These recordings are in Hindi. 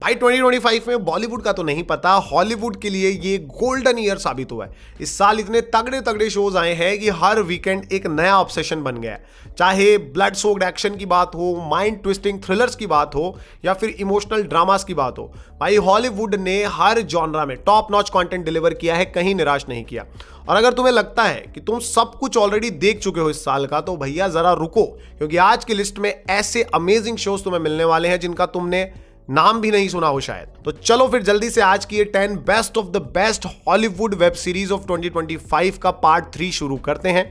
भाई 2025 में बॉलीवुड का तो नहीं पता, हॉलीवुड के लिए ये गोल्डन ईयर साबित हुआ है। इस साल इतने तगड़े तगड़े शोज आए हैं कि हर वीकेंड एक नया ऑब्सेशन बन गया है। चाहे ब्लड सोक्ड एक्शन की बात हो, माइंड ट्विस्टिंग थ्रिलर्स की बात हो या फिर इमोशनल ड्रामास की बात हो, भाई हॉलीवुड ने हर जॉनरा में टॉप नॉच कंटेंट डिलीवर किया है, कहीं निराश नहीं किया। और अगर तुम्हें लगता है कि तुम सब कुछ ऑलरेडी देख चुके हो इस साल का, तो भैया जरा रुको, क्योंकि आज की लिस्ट में ऐसे अमेजिंग शोज तुम्हें मिलने वाले हैं जिनका तुमने नाम भी नहीं सुना हो शायद। तो चलो फिर जल्दी से आज की ये 10 best of the best Hollywood web series of 2025 का पार्ट 3 शुरू करते हैं।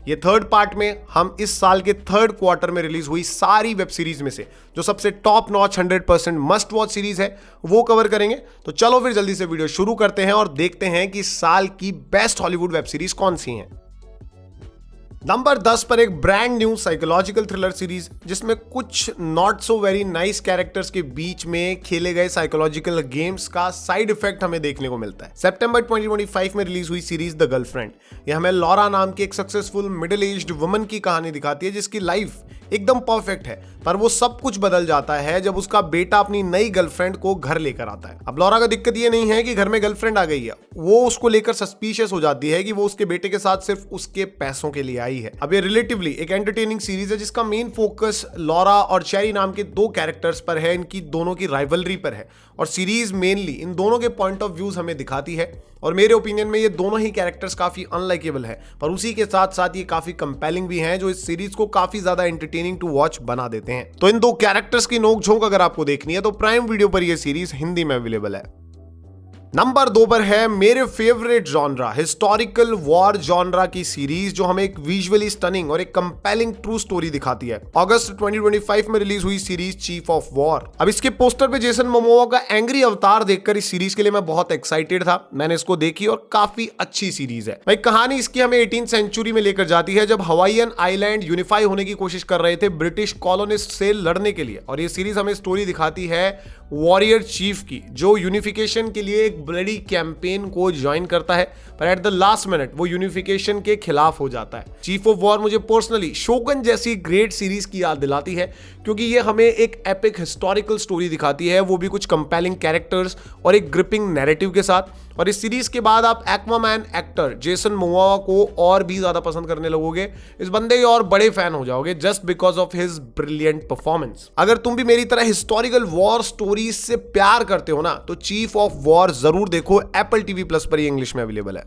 ये थर्ड पार्ट में हम इस साल के थर्ड क्वार्टर में रिलीज हुई सारी वेब सीरीज में से जो सबसे top notch 100% must watch series है वो कवर करेंगे। तो चलो फिर जल्दी से वीडियो शुरू करते हैं और देखते हैं कि इस साल की बेस्ट हॉलीवुड वेब सीरीज कौन सी हैं। नंबर 10 पर एक brand new psychological thriller series जिसमें कुछ not so very nice characters के बीच में खेले गए साइकोलॉजिकल गेम्स का साइड इफेक्ट हमें देखने को मिलता है। सितंबर 2025 में रिलीज हुई सीरीज द गर्लफ्रेंड, यह हमें लॉरा नाम की एक सक्सेसफुल मिडिल एज्ड वुमन की कहानी दिखाती है जिसकी लाइफ एकदम परफेक्ट है, पर वो सब कुछ बदल जाता है जब उसका बेटा अपनी नई गर्लफ्रेंड को घर लेकर आता है। अब लॉरा का दिक्कत ये नहीं है कि घर में गर्लफ्रेंड आ गई है, वो उसको लेकर सस्पिशियस हो जाती है कि वो उसके बेटे के साथ सिर्फ उसके पैसों के लिए आई है। अब ये रिलेटिवली एक एंटरटेनिंग सीरीज है जिसका मेन फोकस लॉरा और चेरी नाम के दो कैरेक्टर्स पर है, इनकी दोनों की राइवलरी पर है और सीरीज मेनली इन दोनों के पॉइंट ऑफ व्यूज हमें दिखाती है। और मेरे ओपिनियन में ये दोनों ही कैरेक्टर्स काफी अनलाइकेबल है, पर उसी के साथ साथ ये काफी कंपेलिंग भी हैं जो इस सीरीज को काफी ज्यादा एंटरटेनिंग टू वॉच बना देते हैं। तो इन दो कैरेक्टर्स की नोकझोंक अगर आपको देखनी है तो प्राइम वीडियो पर यह सीरीज हिंदी में अवेलेबल है। नंबर 2 पर है मेरे favourite genre historical war genre की सीरीज जो हमें एक विजुअली स्टनिंग और एक कंपेलिंग ट्रू स्टोरी दिखाती है। अगस्त 2025 में रिलीज हुई सीरीज चीफ ऑफ वॉर। अब इसके पोस्टर पे जेसन मोमोआ का एंग्री अवतार देखकर इस सीरीज के लिए मैं बहुत एक्साइटेड था। मैंने इसको देखी और काफी अच्छी सीरीज है भाई। कहानी इसकी हमें 18th सेंचुरी में लेकर जाती है जब हवाईयन आइलैंड यूनिफाई होने की कोशिश कर रहे थे ब्रिटिश कॉलोनिस्ट से लड़ने के लिए। और ये सीरीज हमें स्टोरी दिखाती है वॉरियर चीफ की जो यूनिफिकेशन के लिए एक ब्लडी कैंपेन को ज्वाइन करता है, पर एट द लास्ट मिनट वो यूनिफिकेशन के खिलाफ हो जाता है। चीफ ऑफ वॉर मुझे पर्सनली शोगन जैसी ग्रेट सीरीज की याद दिलाती है क्योंकि ये हमें एक एपिक हिस्टोरिकल स्टोरी दिखाती है, वो भी कुछ कंपेलिंग कैरेक्टर्स और एक ग्रिपिंग नैरेटिव के साथ। और इस सीरीज के बाद आप एक्वामैन एक्टर जेसन मोमोआ को और भी ज्यादा पसंद करने लगोगे, इस बंदे के और बड़े फैन हो जाओगे just because of his brilliant performance. अगर तुम भी मेरी तरह हिस्टोरिकल वॉर स्टोरीज से प्यार करते हो ना तो चीफ ऑफ वॉर जरूर देखो, एप्पल टीवी प्लस पर ये इंग्लिश में अवेलेबल है।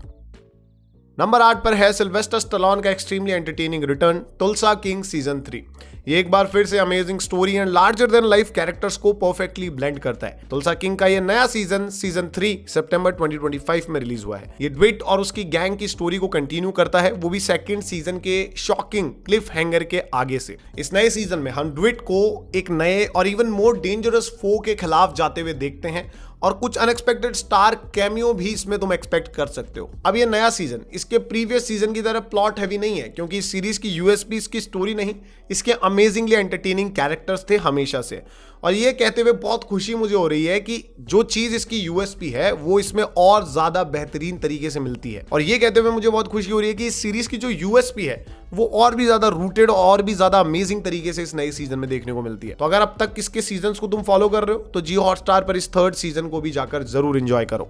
नंबर 8 पर है सिल्वेस्टर स्टैलोन का एक्सट्रीमली एंटरटेनिंग रिटर्न तुलसा किंग सीजन 3। ये एक बार फिर से amazing story and larger than life characters को परफेक्टली ब्लेंड करता है। तुलसा किंग का ये नया सीजन 3 सितंबर 2025 में रिलीज हुआ है। ये ड्विट और उसकी गैंग की स्टोरी को कंटिन्यू करता है, वो भी सेकंड सीजन के शॉकिंग क्लिफ हैंगर के आगे से। इस नए सीजन में हम ड्विट को एक नए और इवन मोर डेंजरस फो के खिलाफ जाते हुए देखते हैं और कुछ अनएक्सपेक्टेड स्टार कैमियो भी इसमें तुम एक्सपेक्ट कर सकते हो। अब ये नया सीजन इसके प्रीवियस सीजन की तरह प्लॉट हैवी नहीं है क्योंकि इस सीरीज की यूएसपी इसकी स्टोरी नहीं, इसके अमेजिंगली एंटरटेनिंग कैरेक्टर्स थे हमेशा से। और ये कहते हुए बहुत खुशी मुझे हो रही है कि जो चीज इसकी यूएसपी है वो इसमें और ज्यादा बेहतरीन तरीके से मिलती है। और ये कहते हुए मुझे बहुत खुशी हो रही है कि इस सीरीज की जो यूएसपी है वो और भी ज्यादा रूटेड और भी ज्यादा अमेजिंग तरीके से इस नए सीजन में देखने को मिलती है। तो अगर अब तक इसके सीजन्स को तुम फॉलो कर रहे हो तो जियो हॉटस्टार पर इस थर्ड सीजन को भी जाकर जरूर एंजॉय करो।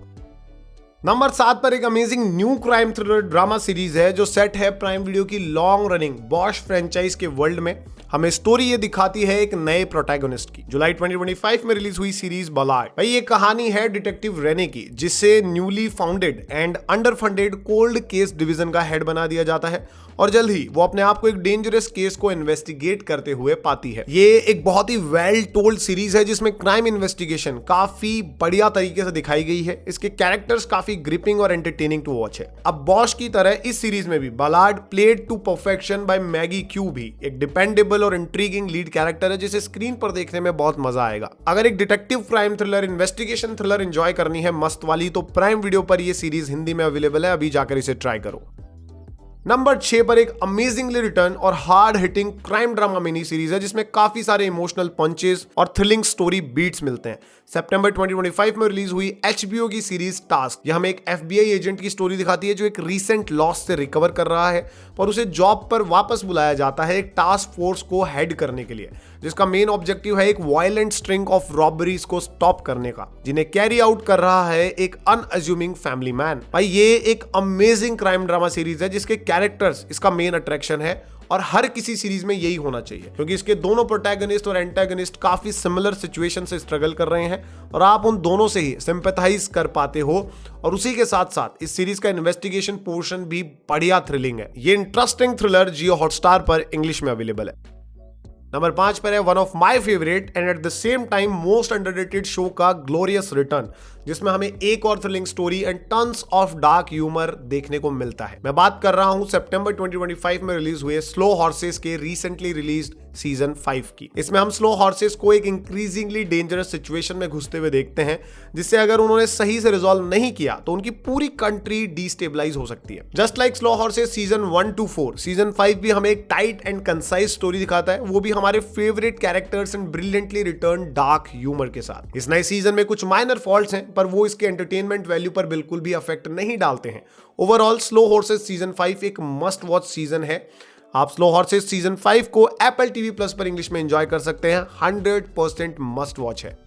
नंबर 7 पर एक amazing new crime thriller drama series है जो सेट है प्राइम वीडियो की लॉन्ग रनिंग बॉश फ्रेंचाइज के वर्ल्ड में। हमें स्टोरी ये दिखाती है एक नए प्रोटैगनिस्ट की। जुलाई 2025 में रिलीज हुई सीरीज बलाड। भाई ये कहानी है डिटेक्टिव रेने की जिसे newly founded and underfunded cold case division का हेड बना दिया जाता है और जल्द ही वो अपने आप को एक डेंजरस केस को इन्वेस्टिगेट करते हुए पाती है। ये एक बहुत ही वेल टोल्ड सीरीज है जिसमें क्राइम इन्वेस्टिगेशन काफी बढ़िया तरीके से दिखाई गई है। इसके कैरेक्टर्स काफी ग्रिपिंग और एंटरटेनिंग टू वॉच है। अब बॉश की तरह इस सीरीज में भी Ballard played to perfection by Maggie Q भी एक डिपेंडेबल और इंट्रीगिंग लीड कैरेक्टर है जिसे स्क्रीन पर देखने में बहुत मजा आएगा। अगर एक detective crime thriller investigation thriller enjoy करनी है मस्त वाली तो प्राइम वीडियो पर यह सीरीज हिंदी में अवेलेबल है, अभी जाकर इसे ट्राई करो। नंबर 6 पर एक अमेजिंगली रिटर्न और hard hitting crime drama mini series है जिसमें काफी सारे इमोशनल पंचेस और थ्रिलिंग स्टोरी बीट्स मिलते हैं। सितंबर 2025 में रिलीज हुई HBO की सीरीज टास्क, यह हमें एक FBI एजेंट की स्टोरी दिखाती है जो एक रीसेंट लॉस से रिकवर कर रहा है पर उसे जॉब पर वापस बुलाया जाता है एक टास्क फोर्स को हेड करने के लिए, जिसका मेन ऑब्जेक्टिव है एक वायलेंट स्ट्रिंग ऑफ रॉबरीज को स्टॉप करने का, जिन्हें कैरी आउट कर रहा है एक अनअज्यूमिंग फैमिली मैन। भाई ये एक अमेजिंग क्राइम ड्रामा सीरीज है जिसके कैरेक्टर्स इसका मेन अट्रैक्शन है और हर किसी सीरीज में यही होना चाहिए क्योंकि इसके दोनों प्रोटैगनिस्ट और एंटागनिस्ट काफी सिमिलर सिचुएशन से स्ट्रगल कर रहे हैं और आप उन दोनों से ही सिंपैथाइज कर पाते हो और उसी के साथ साथ इस सीरीज का इन्वेस्टिगेशन पोर्शन भी बढ़िया थ्रिलिंग है। ये इंटरेस्टिंग थ्रिलर जियो हॉटस्टार पर इंग्लिश में अवेलेबल है। नंबर 5 पर है one of my favourite and at the same time most underrated show का ग्लोरियस रिटर्न, जिसमें हमें एक और thrilling story and tons of dark humour देखने को मिलता है। मैं बात कर रहा हूं सितंबर 2025 में रिलीज हुए स्लो हॉर्सेस के रिसेंटली रिलीज्ड सीजन 5 की। इसमें हम स्लो हॉर्सेस को एक इंक्रीजिंगली डेंजरस सिचुएशन में घुसते हुए देखते हैं जिससे अगर उन्होंने सही से रिजॉल्व नहीं किया तो उनकी पूरी कंट्री डिस्टेबलाइज हो सकती है। Just like slow horses season 1 to 4, season 5 भी हमें एक टाइट एंड कंसाइज स्टोरी दिखाता है, वो भी हमारे favourite characters and brilliantly return dark humour के साथ। इस नए सीजन में कुछ माइनर फॉल्ट्स हैं पर वो इसके एंटरटेनमेंट वैल्यू पर बिल्कुल भी अफेक्ट नहीं डालते हैं। ओवरऑल स्लो हॉर्सेस सीजन 5 एक मस्ट वॉच सीजन है। आप स्लो हॉर्सेस सीजन 5 को Apple TV Plus पर इंग्लिश में एंजॉय कर सकते हैं। 100% मस्ट वॉच है।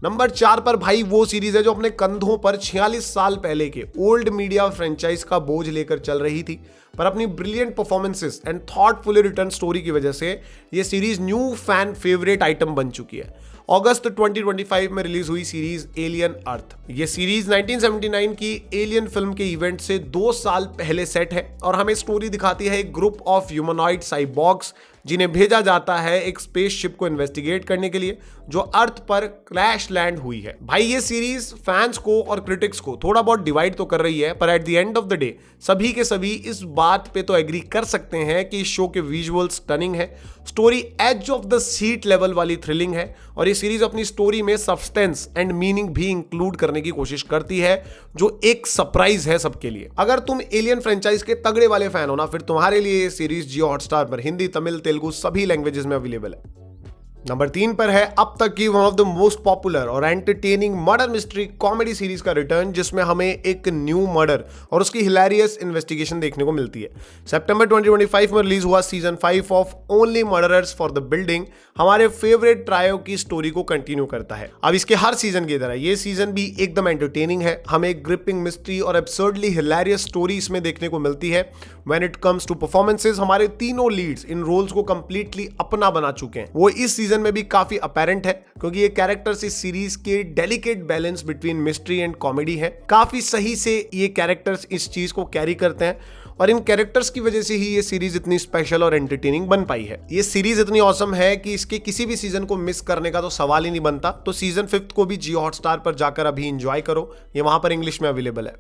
नंबर 4 पर भाई वो सीरीज है जो अपने कंधों पर 46 साल पहले के ओल्ड मीडिया फ्रेंचाइज का बोझ लेकर चल रही थी, पर अपनी brilliant performances and thoughtfully return story की वजह से ये series new fan favourite item बन चुकी है। अगस्त 2025 में रिलीज हुई सीरीज एलियन अर्थ। ये सीरीज 1979 की एलियन फिल्म के इवेंट से 2 साल पहले सेट है और हमें स्टोरी दिखाती है एक ग्रुप ऑफ ह्यूमनॉइड साइबॉर्ग्स जिन्हें भेजा जाता है एक स्पेसशिप को इन्वेस्टिगेट करने के लिए जो अर्थ पर क्रैश लैंड हुई है। भाई ये सीरीज फैंस को और क्रिटिक्स को थोड़ा बहुत डिवाइड तो कर रही है पर at the end of the day सभी के सभी इस बात पे तो एग्री कर सकते हैं कि इस शो के विजुअल स्टनिंग है, story edge of the seat level वाली थ्रिलिंग है और ये सीरीज अपनी स्टोरी में सब्सटेंस एंड मीनिंग भी इंक्लूड करने की कोशिश करती है जो एक सरप्राइज है सबके लिए। अगर तुम एलियन फ्रेंचाइज के तगड़े वाले फैन हो ना, फिर तुम्हारे लिए ये सीरीज जियो हॉटस्टार पर हिंदी, तमिल, तेलुगु सभी लैंग्वेजेस में अवेलेबल है। नंबर 3 पर है अब तक की one of the most popular और entertaining murder mystery comedy series का रिटर्न, जिसमें हमें एक न्यू मर्डर और उसकी हिलेरियस इन्वेस्टिगेशन देखने को मिलती है। सितंबर 2025 में रिलीज हुआ season 5 of only murderers for the building हमारे फेवरेट ट्रायो की स्टोरी को कंटिन्यू करता है। अब इसके हर सीजन की तरह ये सीजन भी एकदम एंटरटेनिंग है। हमें एक ग्रिपिंग मिस्ट्री और एब्सर्डली हिलेरियस स्टोरी इसमें देखने को मिलती है। When it comes to performances, हमारे तीनों लीड्स इन रोल्स को कंप्लीटली अपना बना चुके हैं। वो इस सीजन में भी काफी अपेरेंट है क्योंकि ये कैरेक्टर्स इस सीरीज के delicate balance between mystery and comedy है। काफी सही से ये कैरेक्टर्स इस चीज को कैरी करते हैं और इन कैरेक्टर्स की वजह से ही ये सीरीज इतनी स्पेशल और एंटरटेनिंग बन पाई है। ये सीरीज इतनी ऑसम है कि इसके किसी भी सीजन को मिस करने का तो सवाल ही नहीं बनता। तो सीजन 5 को भी जियो हॉटस्टार पर जाकर अभी एंजॉय करो, ये वहां पर इंग्लिश में अवेलेबल है।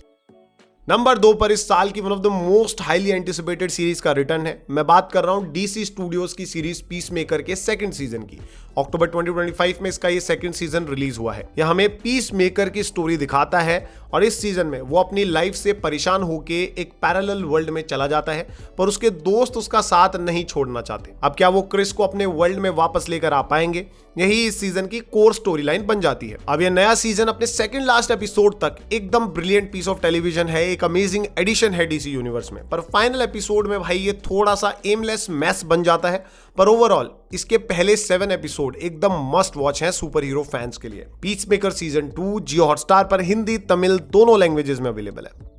नंबर 2 पर इस साल की one of the most highly anticipated series का रिटर्न है। मैं बात कर रहा हूं DC स्टूडियोज की सीरीज पीसमेकर के सेकंड सीजन की। अक्टूबर 2025 में इसका ये सेकंड सीजन रिलीज हुआ है। यह हमें पीसमेकर की स्टोरी दिखाता है और इस सीजन में वो अपनी लाइफ से परेशान होके एक पैरेलल वर्ल्ड में चला जाता है पर उसके दोस्त उसका साथ नहीं छोड़ना चाहते। अब क्या वो क्रिस को अपने वर्ल्ड में वापस लेकर आ पाएंगे? यही इस सीजन की कोर स्टोरी लाइन बन जाती है। अब यह नया सीजन अपने सेकंड लास्ट एपिसोड तक एकदम ब्रिलियंट पीस ऑफ टेलीविजन है, एक अमेजिंग एडिशन है DC यूनिवर्स में। पर फाइनल एपिसोड में भाई ये थोड़ा सा एमलेस मैस बन जाता है, पर ओवरऑल इसके पहले 7 एपिसोड एकदम मस्ट वॉच हैं सुपर हीरो फैंस के लिए। पीसमेकर सीजन 2 जियो हॉटस्टार पर हिंदी, तमिल दोनों लैंग्वेजेस में अवेलेबल है।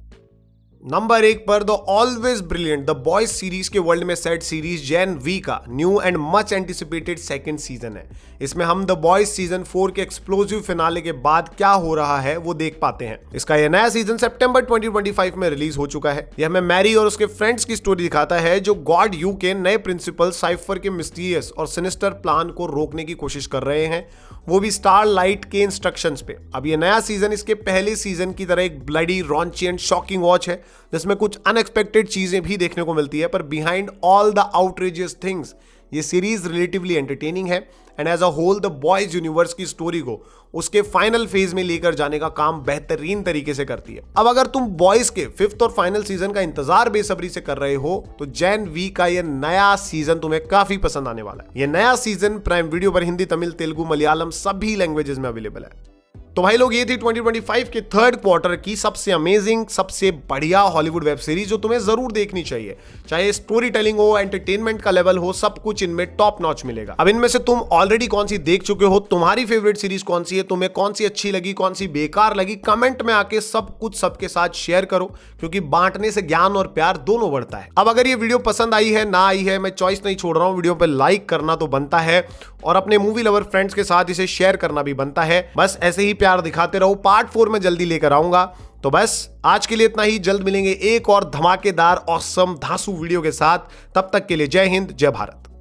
नंबर 1 पर the always brilliant the boys series के वर्ल्ड में सेट सीरीज जेन वी का new and much anticipated second season है। इसमें हम द बॉयज सीजन 4 के एक्सप्लोसिव फिनाले के बाद क्या हो रहा है वो देख पाते हैं। इसका यह नया सीजन सितंबर 2025 में रिलीज हो चुका है। यह हमें मैरी और उसके फ्रेंड्स की स्टोरी दिखाता है जो गॉड यू के नए प्रिंसिपल साइफर के मिस्टीरियस और सिनिस्टर प्लान को रोकने की कोशिश कर रहे हैं, वो भी स्टारलाइट के इंस्ट्रक्शंस पे। अब ये नया सीजन इसके पहले सीजन की तरह एक bloody, raunchy and shocking watch है जिसमें कुछ अनएक्सपेक्टेड चीजें भी देखने को मिलती है, पर behind all the outrageous things ये सीरीज रिलेटिवली एंटरटेनिंग है and as a whole the Boys universe की स्टोरी को उसके फाइनल फेज में लेकर जाने का काम बेहतरीन तरीके से करती है। अब अगर तुम बॉयज के 5th और फाइनल सीजन का इंतजार बेसब्री से कर रहे हो तो जैन वी का ये नया सीजन तुम्हें काफी पसंद आने वाला है। ये नया सीजन प्राइम वीडियो पर हिंदी, तमिल, तेलुगु, मलयालम सभी लैंग्वेजेस में अवेलेबल है। तो भाई लोग, ये थी 2025 के 3rd क्वार्टर की सबसे अमेजिंग, सबसे बढ़िया हॉलीवुड वेब सीरीज जो तुम्हें जरूर देखनी चाहिए। चाहे स्टोरी टेलिंग हो, एंटरटेनमेंट का लेवल हो, सब कुछ इनमें टॉप नॉच मिलेगा। अब इनमें से तुम ऑलरेडी कौन सी देख चुके हो, तुम्हारी फेवरेट सीरीज कौन सी है, तुम्हें कौन सी अच्छी लगी, कौन सी बेकार लगी, कमेंट में आके सब कुछ सबके साथ शेयर करो, क्योंकि बांटने से ज्ञान और प्यार दोनों बढ़ता है। अब अगर ये वीडियो पसंद आई है, ना आई है, मैं चॉइस नहीं छोड़ रहा हूं, वीडियो पे लाइक करना तो बनता है और अपने मूवी लवर फ्रेंड्स के साथ इसे शेयर करना भी बनता है। बस ऐसे ही प्यार दिखाते रहो। पार्ट 4 में जल्दी लेकर आऊंगा। तो बस आज के लिए इतना ही। जल्द मिलेंगे एक और धमाकेदार, ऑसम, धांसू वीडियो के साथ। तब तक के लिए जय हिंद, जय भारत।